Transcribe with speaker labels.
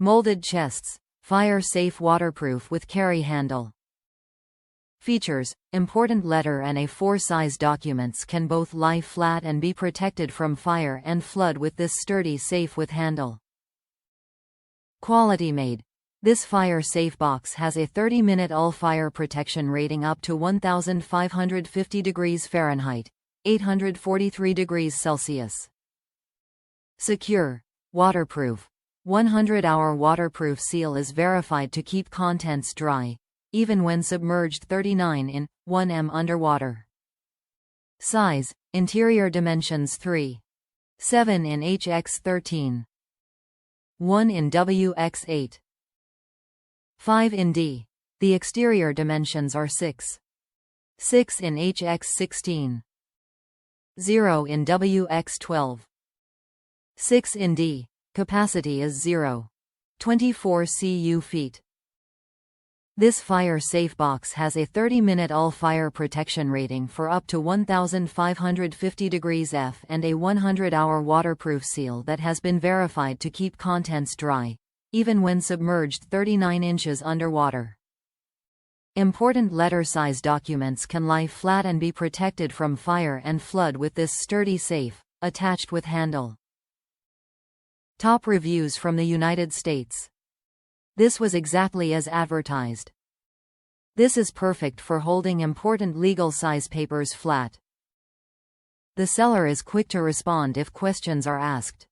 Speaker 1: Molded chests. Fire-safe, waterproof with carry handle. Features: important letter and A4 size documents can both lie flat and be protected from fire and flood with this sturdy safe with handle. Quality made. This fire-safe box has a 30-minute all-fire protection rating up to 1550 degrees Fahrenheit, 843 degrees Celsius. Secure. Waterproof. 100-hour waterproof seal is verified to keep contents dry, even when submerged 39 in, 1 m underwater. Size. Interior dimensions 3.7 in hx 13. 1 in wx 8.5 in d. The exterior dimensions are 6.6 in hx 16. 0 in wx 12. 6 in d. Capacity is 0.24 cu feet. This fire-safe box has a 30-minute all-fire protection rating for up to 1550 degrees F and a 100-hour waterproof seal that has been verified to keep contents dry, even when submerged 39 inches underwater. Important letter-size documents can lie flat and be protected from fire and flood with this sturdy safe, attached with handle. Top reviews from the United States. This was exactly as advertised. This is perfect for holding important legal size papers flat. The seller is quick to respond if questions are asked.